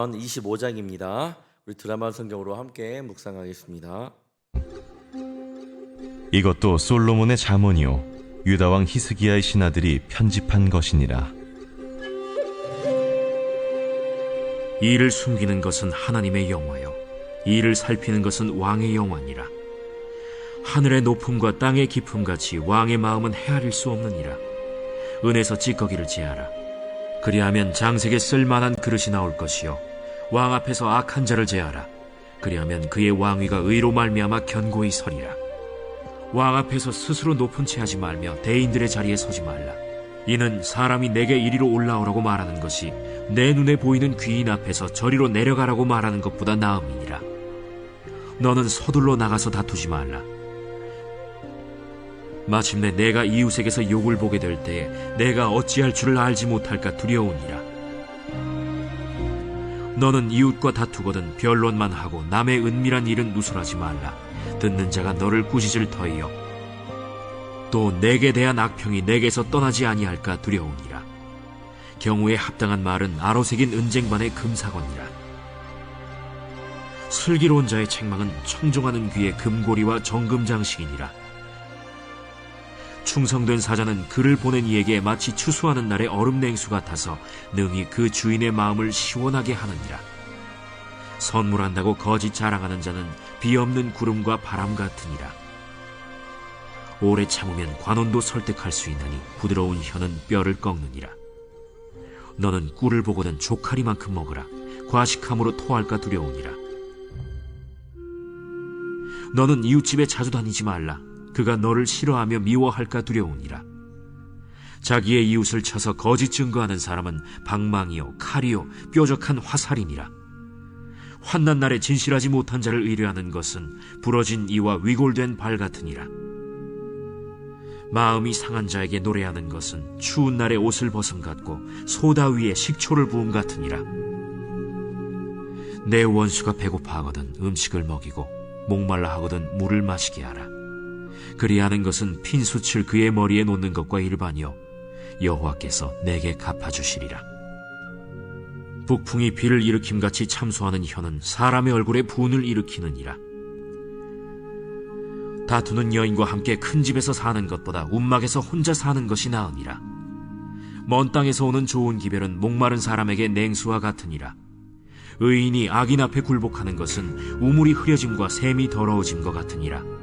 25장입니다. 우리 드라마 성경으로 함께 묵상하겠습니다. 이것도 솔로몬의 잠언이요 유다 왕 히스기야의 신하들이 편집한 것이니라. 이를 숨기는 것은 하나님의 영화요 이를 살피는 것은 왕의 영화니라. 하늘의 높음과 땅의 깊음 같이 왕의 마음은 헤아릴 수 없느니라. 은에서 찌꺼기를 제하라. 그리하면 장색에 쓸만한 그릇이 나올 것이요 왕 앞에서 악한 자를 제하라. 그리하면 그의 왕위가 의로 말미암아 견고히 서리라. 왕 앞에서 스스로 높은 채 하지 말며 대인들의 자리에 서지 말라. 이는 사람이 내게 이리로 올라오라고 말하는 것이 내 눈에 보이는 귀인 앞에서 저리로 내려가라고 말하는 것보다 나음이니라. 너는 서둘러 나가서 다투지 말라. 마침내 내가 이웃에게서 욕을 보게 될 때에 내가 어찌할 줄을 알지 못할까 두려우니라. 너는 이웃과 다투거든 변론만 하고 남의 은밀한 일은 누설하지 말라. 듣는 자가 너를 꾸짖을 터이요 또 내게 대한 악평이 내게서 떠나지 아니할까 두려우니라. 경우에 합당한 말은 아로새긴 은쟁반의 금사건이라. 슬기로운 자의 책망은 청종하는 귀의 금고리와 정금장식이니라. 충성된 사자는 그를 보낸 이에게 마치 추수하는 날의 얼음냉수 같아서 능히 그 주인의 마음을 시원하게 하느니라. 선물한다고 거짓 자랑하는 자는 비 없는 구름과 바람 같으니라. 오래 참으면 관원도 설득할 수 있나니 부드러운 혀는 뼈를 꺾느니라. 너는 꿀을 보고는 조카리만큼 먹으라. 과식함으로 토할까 두려우니라. 너는 이웃집에 자주 다니지 말라. 그가 너를 싫어하며 미워할까 두려우니라. 자기의 이웃을 쳐서 거짓 증거하는 사람은 방망이요 칼이요 뾰족한 화살이니라. 환난 날에 진실하지 못한 자를 의뢰하는 것은 부러진 이와 위골된 발 같으니라. 마음이 상한 자에게 노래하는 것은 추운 날에 옷을 벗음 같고 소다 위에 식초를 부음 같으니라. 내 원수가 배고파하거든 음식을 먹이고 목말라 하거든 물을 마시게 하라. 그리하는 것은 핀수칠 그의 머리에 놓는 것과 일반이요 여호와께서 내게 갚아주시리라. 북풍이 비를 일으킴같이 참소하는 혀는 사람의 얼굴에 분을 일으키느니라. 다투는 여인과 함께 큰 집에서 사는 것보다 움막에서 혼자 사는 것이 나으니라. 먼 땅에서 오는 좋은 기별은 목마른 사람에게 냉수와 같으니라. 의인이 악인 앞에 굴복하는 것은 우물이 흐려짐과 샘이 더러워짐과 같으니라.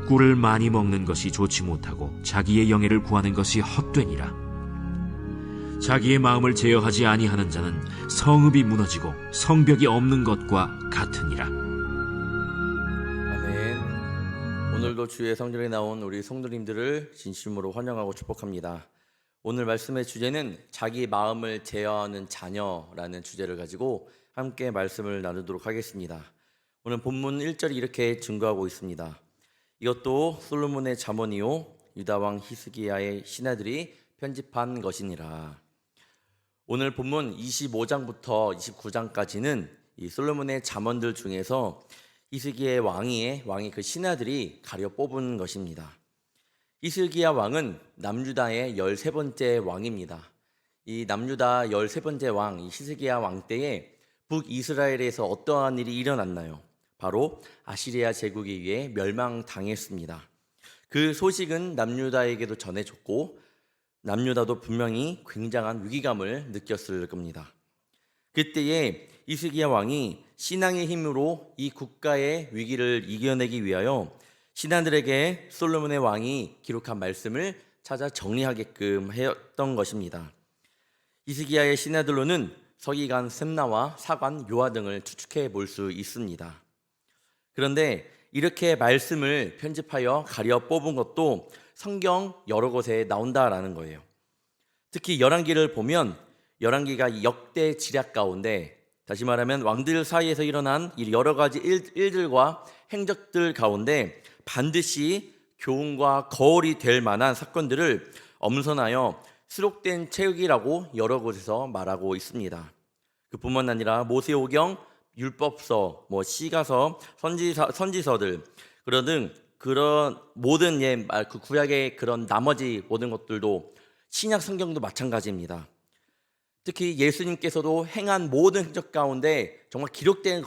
꿀을 많이 먹는 것이 좋지 못하고 자기의 영예를 구하는 것이 헛되니라. 자기의 마음을 제어하지 아니하는 자는 성읍이 무너지고 성벽이 없는 것과 같으니라. 아멘. 오늘도 주의 성전에 나온 우리 성도님들을 진심으로 환영하고 축복합니다. 오늘 말씀의 주제는 자기 마음을 제어하는 자녀라는 주제를 가지고 함께 말씀을 나누도록 하겠습니다. 오늘 본문 1절이 이렇게 증거하고 있습니다. 이것도 솔로몬의 잠언이요 유다 왕 히스기야의 신하들이 편집한 것이니라. 오늘 본문 25장부터 29장까지는 이 솔로몬의 잠언들 중에서 히스기야 왕이 그 신하들이 가려 뽑은 것입니다. 히스기야 왕은 남유다의 13번째 왕입니다. 이 남유다 13번째 왕, 이 히스기야 왕 때에 북이스라엘에서 어떠한 일이 일어났나요? 바로 아시리아 제국에 의해 멸망당했습니다. 그 소식은 남유다에게도 전해졌고 남유다도 분명히 굉장한 위기감을 느꼈을 겁니다. 그때에 히스기야 왕이 신앙의 힘으로 이 국가의 위기를 이겨내기 위하여 신하들에게 솔로몬의 왕이 기록한 말씀을 찾아 정리하게끔 했던 것입니다. 히스기야의 신하들로는 서기관 셈나와 사관 요아 등을 추측해 볼 수 있습니다. 그런데 이렇게 말씀을 편집하여 가려 뽑은 것도 성경 여러 곳에 나온다라는 거예요. 특히 열왕기를 보면 열왕기가 역대 지략 가운데, 다시 말하면 왕들 사이에서 일어난 여러 가지 일들과 행적들 가운데 반드시 교훈과 거울이 될 만한 사건들을 엄선하여 수록된 책이라고 여러 곳에서 말하고 있습니다. 그뿐만 아니라 모세오경, 율법서, 시가서, 선지서들 그런 모든 그 구약의 그런 나머지 모든 것들도 신약 성경도 마찬가지입니다. 특히 예수님께서도 행한 모든 행적 가운데 정말 기록된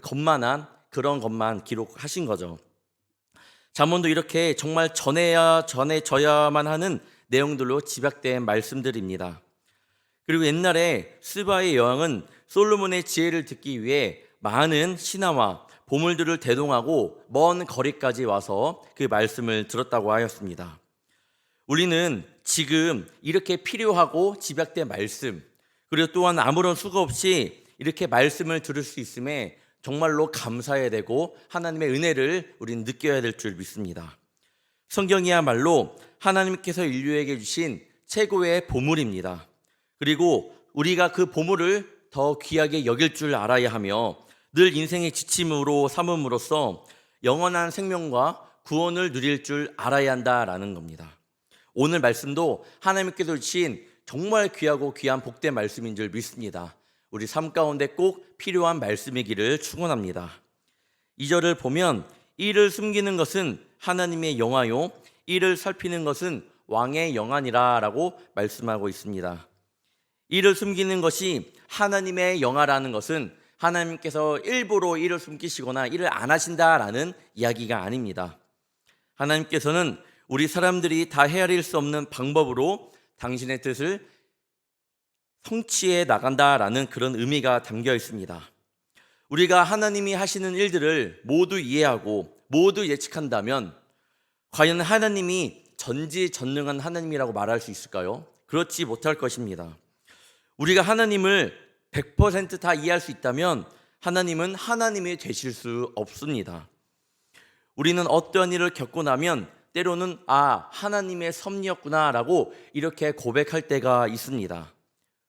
것만한 그런 것만 기록하신 거죠. 잠언도 이렇게 정말 전해져야만 하는 내용들로 집약된 말씀들입니다. 그리고 옛날에 스바의 여왕은 솔로몬의 지혜를 듣기 위해 많은 신하와 보물들을 대동하고 먼 거리까지 와서 그 말씀을 들었다고 하였습니다. 우리는 지금 이렇게 필요하고 집약된 말씀, 그리고 또한 아무런 수고 없이 이렇게 말씀을 들을 수 있음에 정말로 감사해야 되고 하나님의 은혜를 우리는 느껴야 될 줄 믿습니다. 성경이야말로 하나님께서 인류에게 주신 최고의 보물입니다. 그리고 우리가 그 보물을 더 귀하게 여길 줄 알아야 하며 늘 인생의 지침으로 삼음으로써 영원한 생명과 구원을 누릴 줄 알아야 한다라는 겁니다. 오늘 말씀도 하나님께서 주신 정말 귀하고 귀한 복된 말씀인 줄 믿습니다. 우리 삶 가운데 꼭 필요한 말씀이기를 축원합니다. 2절을 보면 이를 숨기는 것은 하나님의 영화요 이를 살피는 것은 왕의 영안이라 라고 말씀하고 있습니다. 이를 숨기는 것이 하나님의 영화라는 것은 하나님께서 일부러 이를 숨기시거나 이를 안 하신다라는 이야기가 아닙니다. 하나님께서는 우리 사람들이 다 헤아릴 수 없는 방법으로 당신의 뜻을 성취해 나간다라는 그런 의미가 담겨 있습니다. 우리가 하나님이 하시는 일들을 모두 이해하고 모두 예측한다면 과연 하나님이 전지전능한 하나님이라고 말할 수 있을까요? 그렇지 못할 것입니다. 우리가 하나님을 100% 다 이해할 수 있다면 하나님은 하나님이 되실 수 없습니다. 우리는 어떠한 일을 겪고 나면 때로는 하나님의 섭리였구나 라고 이렇게 고백할 때가 있습니다.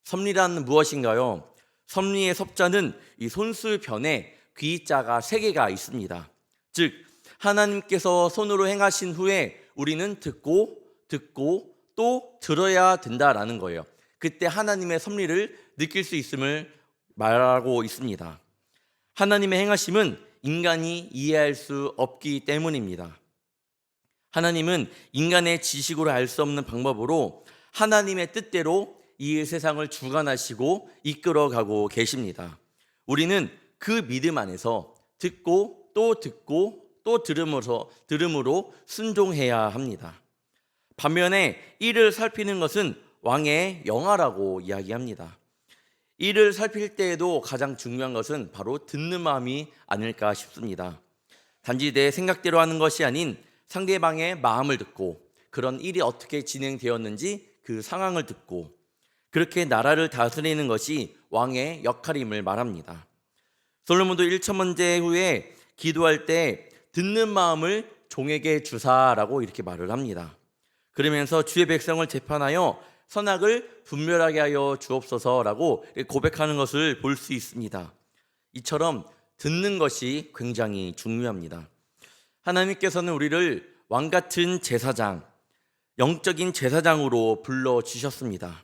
섭리란 무엇인가요? 섭리의 섭자는 이 손수변에 귀자가 3개가 있습니다. 즉 하나님께서 손으로 행하신 후에 우리는 듣고 또 들어야 된다라는 거예요. 그때 하나님의 섭리를 느낄 수 있음을 말하고 있습니다. 하나님의 행하심은 인간이 이해할 수 없기 때문입니다. 하나님은 인간의 지식으로 알 수 없는 방법으로 하나님의 뜻대로 이 세상을 주관하시고 이끌어가고 계십니다. 우리는 그 믿음 안에서 듣고 또 들음으로 순종해야 합니다. 반면에 이를 살피는 것은 왕의 영화라고 이야기합니다. 이를 살필 때에도 가장 중요한 것은 바로 듣는 마음이 아닐까 싶습니다. 단지 내 생각대로 하는 것이 아닌 상대방의 마음을 듣고 그런 일이 어떻게 진행되었는지 그 상황을 듣고 그렇게 나라를 다스리는 것이 왕의 역할임을 말합니다. 솔로몬도 1천번제 후에 기도할 때 듣는 마음을 종에게 주사라고 이렇게 말을 합니다. 그러면서 주의 백성을 재판하여 선악을 분별하게 하여 주옵소서라고 고백하는 것을 볼 수 있습니다. 이처럼 듣는 것이 굉장히 중요합니다. 하나님께서는 우리를 왕같은 제사장, 영적인 제사장으로 불러주셨습니다.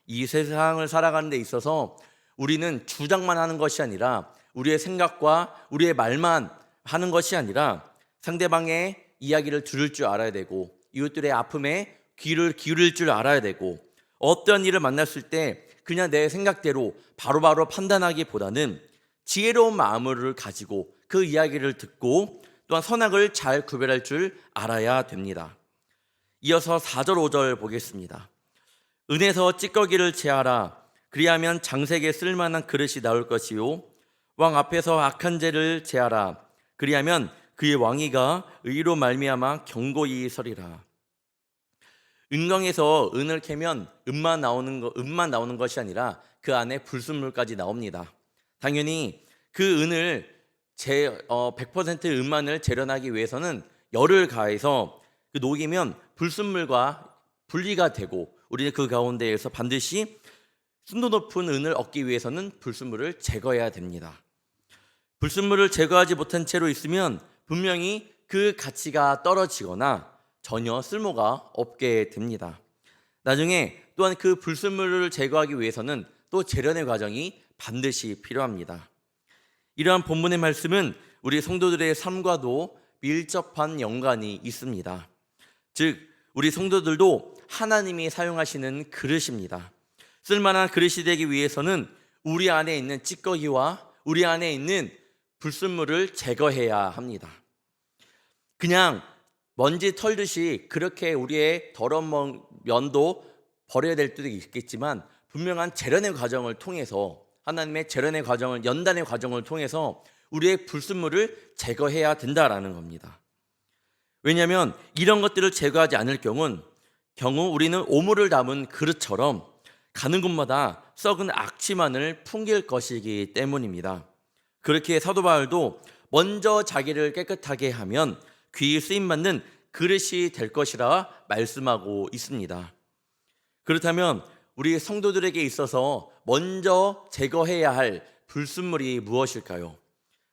이 세상을 살아가는 데 있어서 우리는 주장만 하는 것이 아니라 우리의 생각과 우리의 말만 하는 것이 아니라 상대방의 이야기를 들을 줄 알아야 되고 이웃들의 아픔에 귀를 기울일 줄 알아야 되고 어떤 일을 만났을 때 그냥 내 생각대로 바로바로 판단하기보다는 지혜로운 마음을 가지고 그 이야기를 듣고 또한 선악을 잘 구별할 줄 알아야 됩니다. 이어서 4절 5절 보겠습니다. 은에서 찌꺼기를 제하라. 그리하면 장색에 쓸만한 그릇이 나올 것이요 왕 앞에서 악한 죄를 제하라. 그리하면 그의 왕위가 의로 말미암아 견고히 서리라. 은광에서 은을 캐면 은만 나오는 것이 아니라 그 안에 불순물까지 나옵니다. 당연히 그 은을 100% 은만을 재련하기 위해서는 열을 가해서 그 녹이면 불순물과 분리가 되고 우리는 그 가운데에서 반드시 순도 높은 은을 얻기 위해서는 불순물을 제거해야 됩니다. 불순물을 제거하지 못한 채로 있으면 분명히 그 가치가 떨어지거나 전혀 쓸모가 없게 됩니다. 나중에 또한 그 불순물을 제거하기 위해서는 또 재련의 과정이 반드시 필요합니다. 이러한 본문의 말씀은 우리 성도들의 삶과도 밀접한 연관이 있습니다. 즉 우리 성도들도 하나님이 사용하시는 그릇입니다. 쓸만한 그릇이 되기 위해서는 우리 안에 있는 찌꺼기와 우리 안에 있는 불순물을 제거해야 합니다. 그냥 먼지 털듯이 그렇게 우리의 더러운 면도 버려야 될 때도 있겠지만, 분명한 재련의 과정을 통해서, 하나님의 재련의 과정을, 연단의 과정을 통해서 우리의 불순물을 제거해야 된다라는 겁니다. 왜냐하면 이런 것들을 제거하지 않을 경우 우리는 오물을 담은 그릇처럼 가는 곳마다 썩은 악취만을 풍길 것이기 때문입니다. 그렇게 사도 바울도 먼저 자기를 깨끗하게 하면 귀히 쓰임받는 그릇이 될 것이라 말씀하고 있습니다. 그렇다면 우리 성도들에게 있어서 먼저 제거해야 할 불순물이 무엇일까요?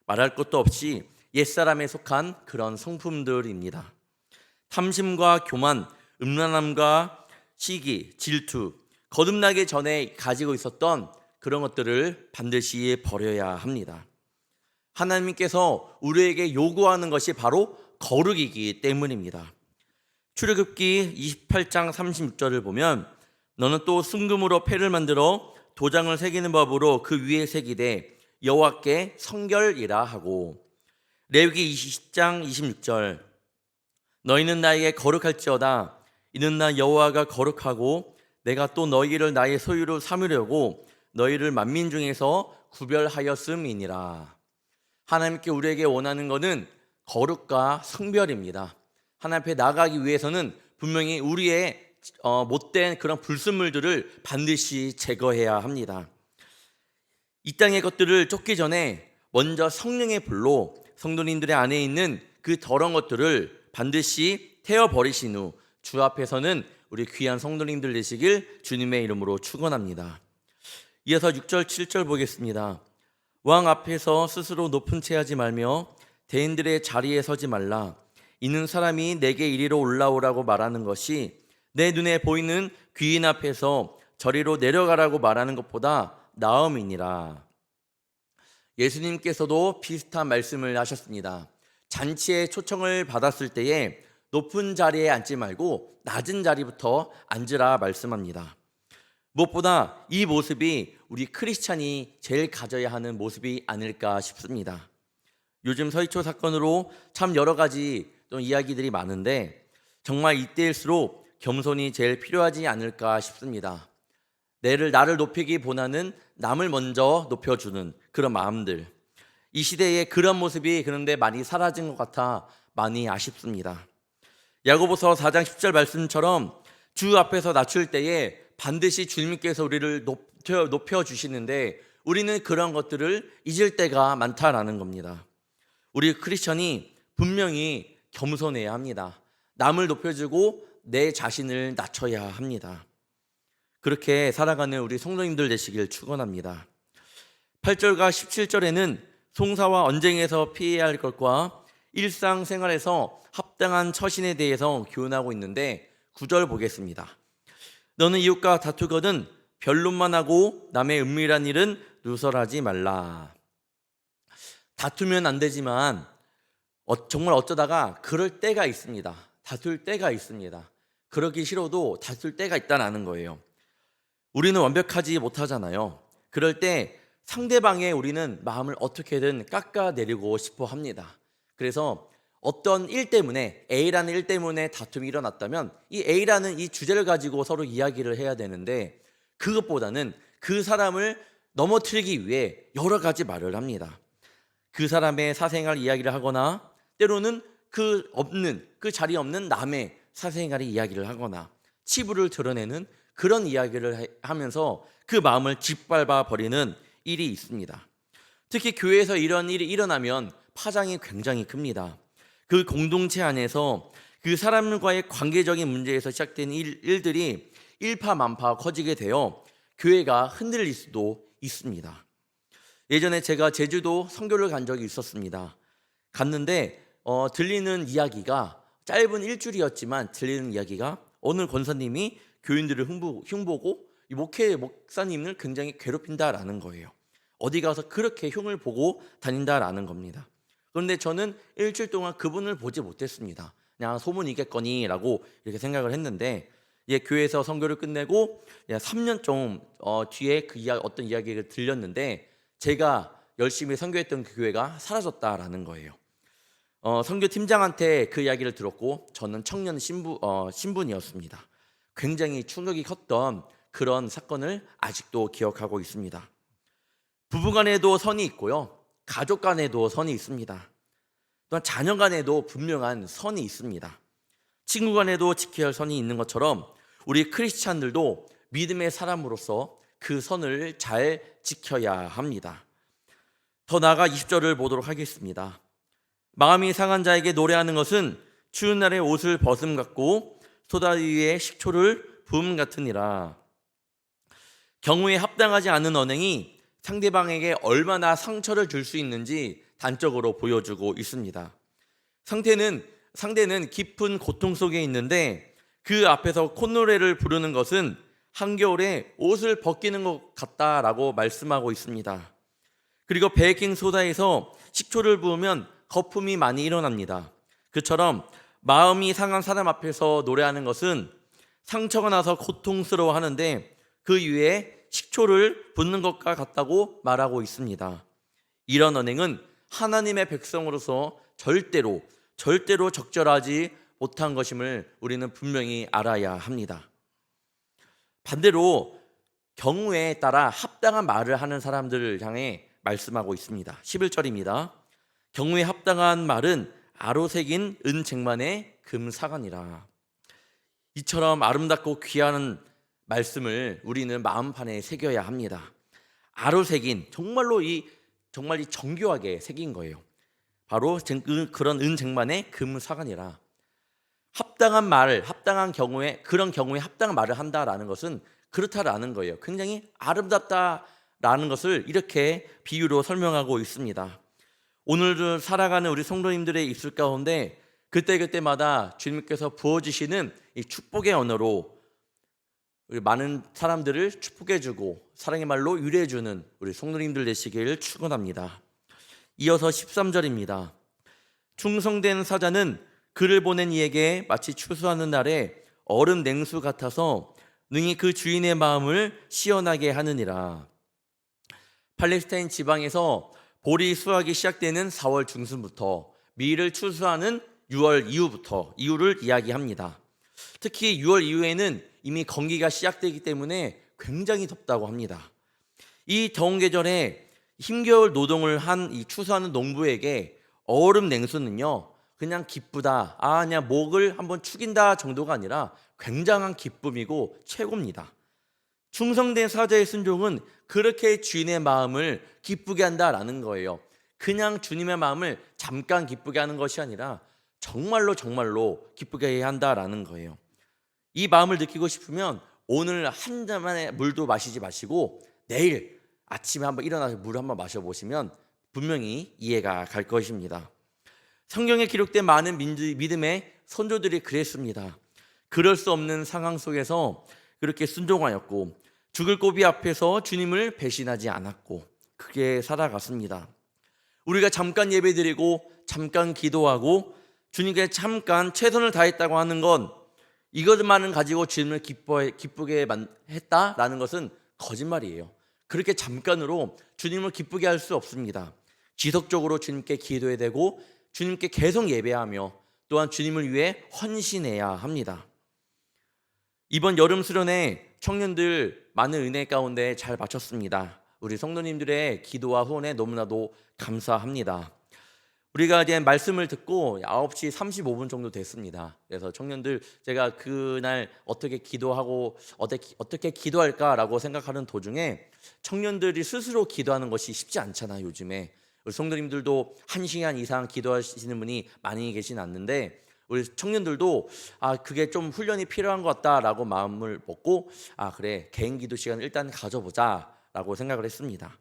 말할 것도 없이 옛사람에 속한 그런 성품들입니다. 탐심과 교만, 음란함과 시기, 질투, 거듭나기 전에 가지고 있었던 그런 것들을 반드시 버려야 합니다. 하나님께서 우리에게 요구하는 것이 바로 거룩이기 때문입니다. 출애굽기 28장 36절을 보면 너는 또 순금으로 패를 만들어 도장을 새기는 법으로 그 위에 새기되 여호와께 성결이라 하고, 레위기 20장 26절 너희는 나에게 거룩할지어다 이는 나 여호와가 거룩하고 내가 또 너희를 나의 소유로 삼으려고 너희를 만민 중에서 구별하였음이니라. 하나님께 우리에게 원하는 것은 거룩과 성별입니다. 하나님 앞에 나가기 위해서는 분명히 우리의 못된 그런 불순물들을 반드시 제거해야 합니다. 이 땅의 것들을 쫓기 전에 먼저 성령의 불로 성도님들의 안에 있는 그 더러운 것들을 반드시 태워버리신 후 주 앞에서는 우리 귀한 성도님들 되시길 주님의 이름으로 축원합니다. 이어서 6절 7절 보겠습니다. 왕 앞에서 스스로 높은 채 하지 말며 대인들의 자리에 서지 말라. 이는 사람이 내게 이리로 올라오라고 말하는 것이 내 눈에 보이는 귀인 앞에서 저리로 내려가라고 말하는 것보다 나음이니라. 예수님께서도 비슷한 말씀을 하셨습니다. 잔치에 초청을 받았을 때에 높은 자리에 앉지 말고 낮은 자리부터 앉으라 말씀합니다. 무엇보다 이 모습이 우리 크리스찬이 제일 가져야 하는 모습이 아닐까 싶습니다. 요즘 서희초 사건으로 참 여러 가지 또 이야기들이 많은데 정말 이때일수록 겸손이 제일 필요하지 않을까 싶습니다. 나를 높이기보다는 남을 먼저 높여주는 그런 마음들, 이 시대에 그런 모습이 그런데 많이 사라진 것 같아 많이 아쉽습니다. 야고보서 4장 10절 말씀처럼 주 앞에서 낮출 때에 반드시 주님께서 우리를 높여주시는데 우리는 그런 것들을 잊을 때가 많다라는 겁니다. 우리 크리스천이 분명히 겸손해야 합니다. 남을 높여주고 내 자신을 낮춰야 합니다. 그렇게 살아가는 우리 성도님들 되시길 축원합니다. 8절과 17절에는 송사와 언쟁에서 피해야 할 것과 일상생활에서 합당한 처신에 대해서 교훈하고 있는데 9절 보겠습니다. 너는 이웃과 다투거든 변론만 하고 남의 은밀한 일은 누설하지 말라. 다투면 안 되지만 정말 어쩌다가 그럴 때가 있습니다. 다툴 때가 있습니다. 그러기 싫어도 다툴 때가 있다는 거예요. 우리는 완벽하지 못하잖아요. 그럴 때 상대방의 우리는 마음을 어떻게든 깎아내리고 싶어 합니다. 그래서 어떤 일 때문에, A라는 일 때문에 다툼이 일어났다면 이 A라는 이 주제를 가지고 서로 이야기를 해야 되는데 그것보다는 그 사람을 넘어뜨리기 위해 여러 가지 말을 합니다. 그 사람의 사생활 이야기를 하거나 때로는 그 자리에 없는 남의 사생활 이야기를 하거나 치부를 드러내는 그런 이야기를 하면서 그 마음을 짓밟아 버리는 일이 있습니다. 특히 교회에서 이런 일이 일어나면 파장이 굉장히 큽니다. 그 공동체 안에서 그 사람과의 관계적인 문제에서 시작된 일들이 일파만파 커지게 되어 교회가 흔들릴 수도 있습니다. 예전에 제가 제주도 선교를 간 적이 있었습니다. 갔는데 들리는 이야기가 짧은 일주일이었지만 들리는 이야기가 어느 권사님이 교인들을 흉보고 목사님을 굉장히 괴롭힌다라는 거예요. 어디 가서 그렇게 흉을 보고 다닌다라는 겁니다. 그런데 저는 일주일 동안 그분을 보지 못했습니다. 그냥 소문이겠거니라고 이렇게 생각을 했는데 교회에서 선교를 끝내고 3년 좀 뒤에 어떤 이야기를 들렸는데 제가 열심히 선교했던 그 교회가 사라졌다라는 거예요. 선교 팀장한테 그 이야기를 들었고 저는 청년 신분이었습니다. 굉장히 충격이 컸던 그런 사건을 아직도 기억하고 있습니다. 부부간에도 선이 있고요. 가족 간에도 선이 있습니다. 또한 자녀 간에도 분명한 선이 있습니다. 친구 간에도 지켜야 할 선이 있는 것처럼 우리 크리스찬들도 믿음의 사람으로서 그 선을 잘 지켜야 합니다. 더 나아가 20절을 보도록 하겠습니다. 마음이 상한 자에게 노래하는 것은 추운 날에 옷을 벗음 같고 소다 위에 식초를 부음 같으니라. 경우에 합당하지 않은 언행이 상대방에게 얼마나 상처를 줄 수 있는지 단적으로 보여주고 있습니다. 상대는 깊은 고통 속에 있는데 그 앞에서 콧노래를 부르는 것은 한겨울에 옷을 벗기는 것 같다라고 말씀하고 있습니다. 그리고 베이킹 소다에서 식초를 부으면 거품이 많이 일어납니다. 그처럼 마음이 상한 사람 앞에서 노래하는 것은 상처가 나서 고통스러워하는데 그 위에 식초를 붓는 것과 같다고 말하고 있습니다. 이런 언행은 하나님의 백성으로서 절대로 적절하지 못한 것임을 우리는 분명히 알아야 합니다. 반대로 경우에 따라 합당한 말을 하는 사람들을 향해 말씀하고 있습니다. 11절입니다. 경우에 합당한 말은 아로새긴 은쟁반의 금사관이라. 이처럼 아름답고 귀한 말씀을 우리는 마음판에 새겨야 합니다. 아로새긴 정말 정교하게 새긴 거예요. 바로 그런 은쟁반의 금사관이라. 합당한 경우에 그런 경우에 합당한 말을 한다라는 것은 그렇다라는 거예요. 굉장히 아름답다라는 것을 이렇게 비유로 설명하고 있습니다. 오늘도 살아가는 우리 성도님들의 입술 가운데 그때마다 주님께서 부어주시는 이 축복의 언어로 우리 많은 사람들을 축복해주고 사랑의 말로 위로해주는 우리 성도님들 되시길 축원합니다. 이어서 13절입니다. 충성된 사자는 그를 보낸 이에게 마치 추수하는 날에 얼음 냉수 같아서 능히 그 주인의 마음을 시원하게 하느니라. 팔레스타인 지방에서 보리 수확이 시작되는 4월 중순부터 밀을 추수하는 6월 이후를 이야기합니다. 특히 6월 이후에는 이미 건기가 시작되기 때문에 굉장히 덥다고 합니다. 이 더운 계절에 힘겨울 노동을 한 이 추수하는 농부에게 얼음 냉수는요 그냥 기쁘다, 그냥 목을 한번 축인다 정도가 아니라 굉장한 기쁨이고 최고입니다. 충성된 사자의 순종은 그렇게 주인의 마음을 기쁘게 한다라는 거예요. 그냥 주님의 마음을 잠깐 기쁘게 하는 것이 아니라 정말로 기쁘게 해야 한다라는 거예요. 이 마음을 느끼고 싶으면 오늘 한 잔만의 물도 마시지 마시고 내일 아침에 한번 일어나서 물 한번 마셔보시면 분명히 이해가 갈 것입니다. 성경에 기록된 많은 믿음의 선조들이 그랬습니다. 그럴 수 없는 상황 속에서 그렇게 순종하였고 죽을 고비 앞에서 주님을 배신하지 않았고 그게 살아갔습니다. 우리가 잠깐 예배드리고 잠깐 기도하고 주님께 잠깐 최선을 다했다고 하는 건 이것만은 가지고 주님을 기쁘게 했다라는 것은 거짓말이에요. 그렇게 잠깐으로 주님을 기쁘게 할 수 없습니다. 지속적으로 주님께 기도해야 되고 주님께 계속 예배하며 또한 주님을 위해 헌신해야 합니다. 이번 여름 수련회 청년들 많은 은혜 가운데 잘 마쳤습니다. 우리 성도님들의 기도와 후원에 너무나도 감사합니다. 우리가 이제 말씀을 듣고 9시 35분 정도 됐습니다. 그래서 청년들 제가 그날 어떻게 기도하고 어떻게 기도할까라고 생각하는 도중에 청년들이 스스로 기도하는 것이 쉽지 않잖아요. 요즘에 우리 성도님들도 1시간 이상 기도하시는 분이 많이 계신 않는데 우리 청년들도 그게 좀 훈련이 필요한 것 같다라고 마음을 먹고 그래 개인 기도 시간을 일단 가져보자라고 생각을 했습니다.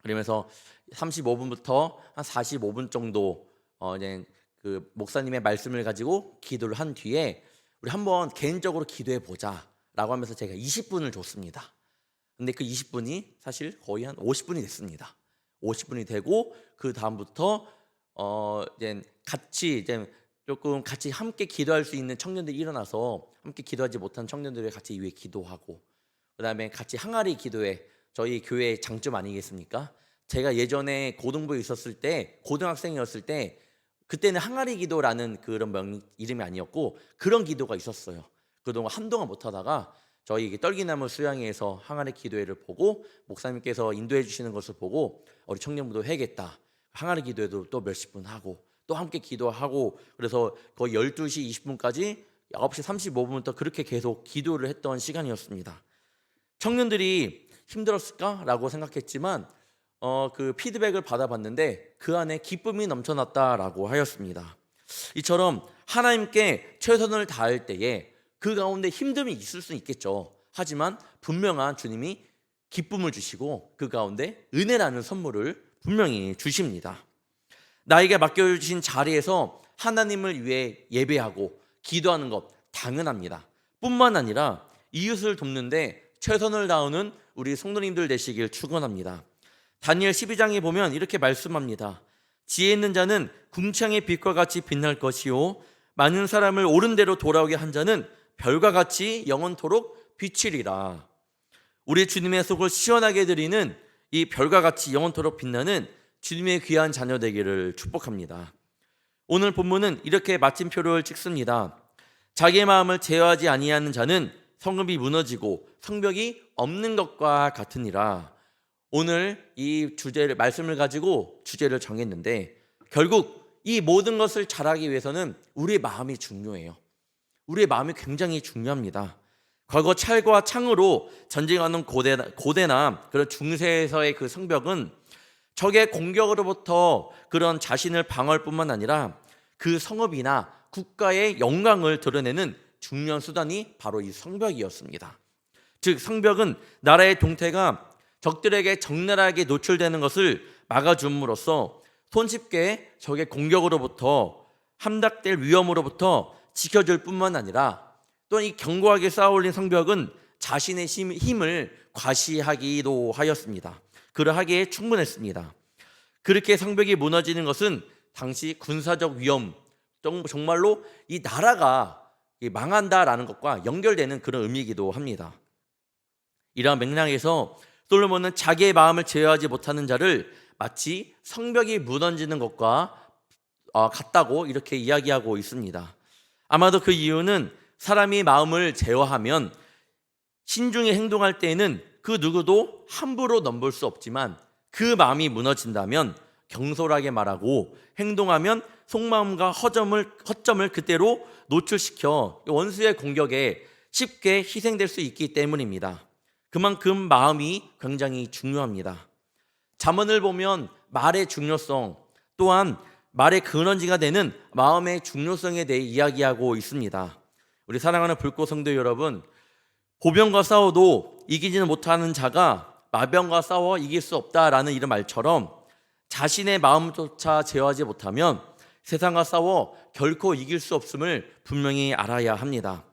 그러면서 35분부터 한 45분 정도 이제 그 목사님의 말씀을 가지고 기도를 한 뒤에 우리 한번 개인적으로 기도해 보자라고 하면서 제가 20분을 줬습니다. 근데 그 20분이 사실 거의 한 50분이 됐습니다. 50분이 되고 그 다음부터 이제 같이 이제 조금 같이 함께 기도할 수 있는 청년들이 일어나서 함께 기도하지 못한 청년들을 같이 위해 기도하고, 그다음에 같이 항아리 기도회, 저희 교회의 장점 아니겠습니까? 제가 예전에 고등부에 있었을 때, 고등학생이었을 때, 그때는 항아리 기도라는 그런 이름이 아니었고 그런 기도가 있었어요. 그동안 한동안 못하다가 저희 떨기나무 수양회에서 항아리 기도회를 보고 목사님께서 인도해 주시는 것을 보고 우리 청년부도 해야겠다. 항아리 기도회도 또 몇십 분 하고 또 함께 기도하고, 그래서 거의 12시 20분까지 9시 35분부터 그렇게 계속 기도를 했던 시간이었습니다. 청년들이 힘들었을까라고 생각했지만 그 피드백을 받아봤는데 그 안에 기쁨이 넘쳐났다라고 하였습니다. 이처럼 하나님께 최선을 다할 때에 그 가운데 힘듦이 있을 수 있겠죠. 하지만 분명한 주님이 기쁨을 주시고 그 가운데 은혜라는 선물을 분명히 주십니다. 나에게 맡겨주신 자리에서 하나님을 위해 예배하고 기도하는 것 당연합니다. 뿐만 아니라 이웃을 돕는데 최선을 다하는 우리 성도님들 되시길 축원합니다. 다니엘 12장에 보면 이렇게 말씀합니다. 지혜 있는 자는 궁창의 빛과 같이 빛날 것이요 많은 사람을 옳은 대로 돌아오게 한 자는 별과 같이 영원토록 비치리라. 우리 주님의 속을 시원하게 드리는 이 별과 같이 영원토록 빛나는 주님의 귀한 자녀 되기를 축복합니다. 오늘 본문은 이렇게 마침표를 찍습니다. 자기의 마음을 제어하지 아니하는 자는 성읍이 무너지고 성벽이 없는 것과 같으니라. 오늘 이 주제를 말씀을 가지고 주제를 정했는데 결국 이 모든 것을 잘하기 위해서는 우리의 마음이 중요해요. 우리의 마음이 굉장히 중요합니다. 과거 찰과 창으로 전쟁하는 고대나 그런 중세에서의 그 성벽은 적의 공격으로부터 그런 자신을 방어할 뿐만 아니라 그 성읍이나 국가의 영광을 드러내는 중요한 수단이 바로 이 성벽이었습니다. 즉 성벽은 나라의 동태가 적들에게 적나라하게 노출되는 것을 막아줌으로써 손쉽게 적의 공격으로부터 함락될 위험으로부터 지켜줄 뿐만 아니라 또 이 견고하게 쌓아올린 성벽은 자신의 힘을 과시하기도 하였습니다. 그러하기에 충분했습니다. 그렇게 성벽이 무너지는 것은 당시 군사적 위험, 정말로 이 나라가 망한다라는 것과 연결되는 그런 의미이기도 합니다. 이러한 맥락에서 솔로몬은 자기의 마음을 제어하지 못하는 자를 마치 성벽이 무너지는 것과 같다고 이렇게 이야기하고 있습니다. 아마도 그 이유는 사람이 마음을 제어하면 신중히 행동할 때에는 그 누구도 함부로 넘볼 수 없지만 그 마음이 무너진다면 경솔하게 말하고 행동하면 속마음과 허점을 그대로 노출시켜 원수의 공격에 쉽게 희생될 수 있기 때문입니다. 그만큼 마음이 굉장히 중요합니다. 잠언을 보면 말의 중요성 또한 말의 근원지가 되는 마음의 중요성에 대해 이야기하고 있습니다. 우리 사랑하는 불꽃 성도 여러분, 보병과 싸워도 이기지는 못하는 자가 마병과 싸워 이길 수 없다라는 이런 말처럼 자신의 마음조차 제어하지 못하면 세상과 싸워 결코 이길 수 없음을 분명히 알아야 합니다.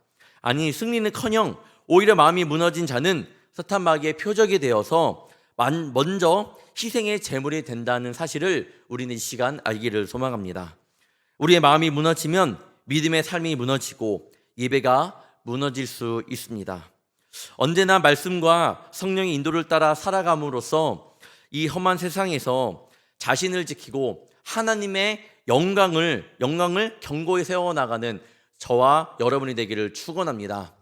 아니 승리는커녕 오히려 마음이 무너진 자는 사탄 마귀의 표적이 되어서 먼저 희생의 제물이 된다는 사실을 우리는 이 시간 알기를 소망합니다. 우리의 마음이 무너지면 믿음의 삶이 무너지고 예배가 무너질 수 있습니다. 언제나 말씀과 성령의 인도를 따라 살아감으로써 이 험한 세상에서 자신을 지키고 하나님의 영광을 견고히 세워나가는 저와 여러분이 되기를 축원합니다.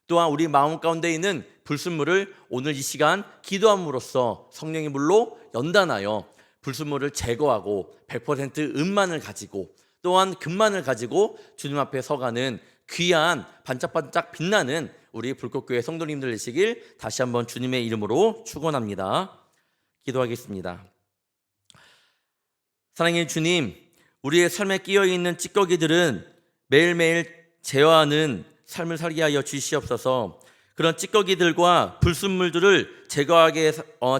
또한 우리 마음 가운데 있는 불순물을 오늘 이 시간 기도함으로써 성령의 물로 연단하여 불순물을 제거하고 100% 은만을 가지고 또한 금만을 가지고 주님 앞에 서가는 귀한 반짝반짝 빛나는 우리 불꽃교회 성도님들 되시길 다시 한번 주님의 이름으로 축원합니다. 기도하겠습니다. 사랑의 주님, 우리의 삶에 끼어있는 찌꺼기들은 매일매일 제어하는 삶을 살게 하여 주시옵소서. 그런 찌꺼기들과 불순물들을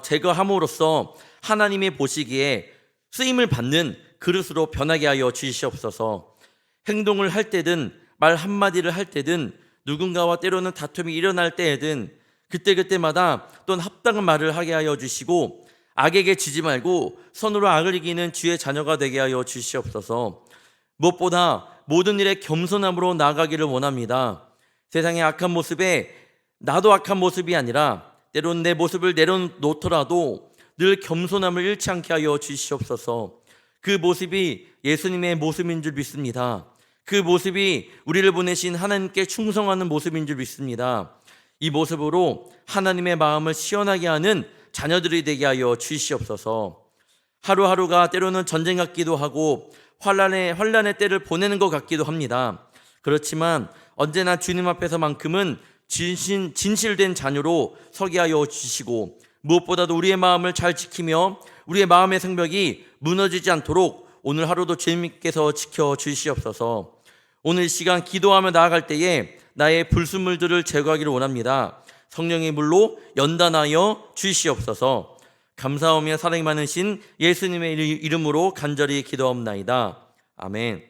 제거함으로써 하나님이 보시기에 쓰임을 받는 그릇으로 변하게 하여 주시옵소서. 행동을 할 때든 말 한마디를 할 때든 누군가와 때로는 다툼이 일어날 때에든 그때마다 또한 합당한 말을 하게 하여 주시고 악에게 지지 말고 선으로 악을 이기는 주의 자녀가 되게 하여 주시옵소서. 무엇보다 모든 일에 겸손함으로 나아가기를 원합니다. 세상의 악한 모습에 나도 악한 모습이 아니라 때론 내 모습을 내려놓더라도 늘 겸손함을 잃지 않게 하여 주시옵소서. 그 모습이 예수님의 모습인 줄 믿습니다. 그 모습이 우리를 보내신 하나님께 충성하는 모습인 줄 믿습니다. 이 모습으로 하나님의 마음을 시원하게 하는 자녀들이 되게 하여 주시옵소서. 하루하루가 때로는 전쟁 같기도 하고 환란의 때를 보내는 것 같기도 합니다. 그렇지만 언제나 주님 앞에서만큼은 진실된 자녀로 서게 하여 주시고, 무엇보다도 우리의 마음을 잘 지키며 우리의 마음의 성벽이 무너지지 않도록 오늘 하루도 주님께서 지켜 주시옵소서. 오늘 시간 기도하며 나아갈 때에 나의 불순물들을 제거하기를 원합니다. 성령의 물로 연단하여 주시옵소서. 감사하며 사랑이 많으신 예수님의 이름으로 간절히 기도하옵나이다. 아멘.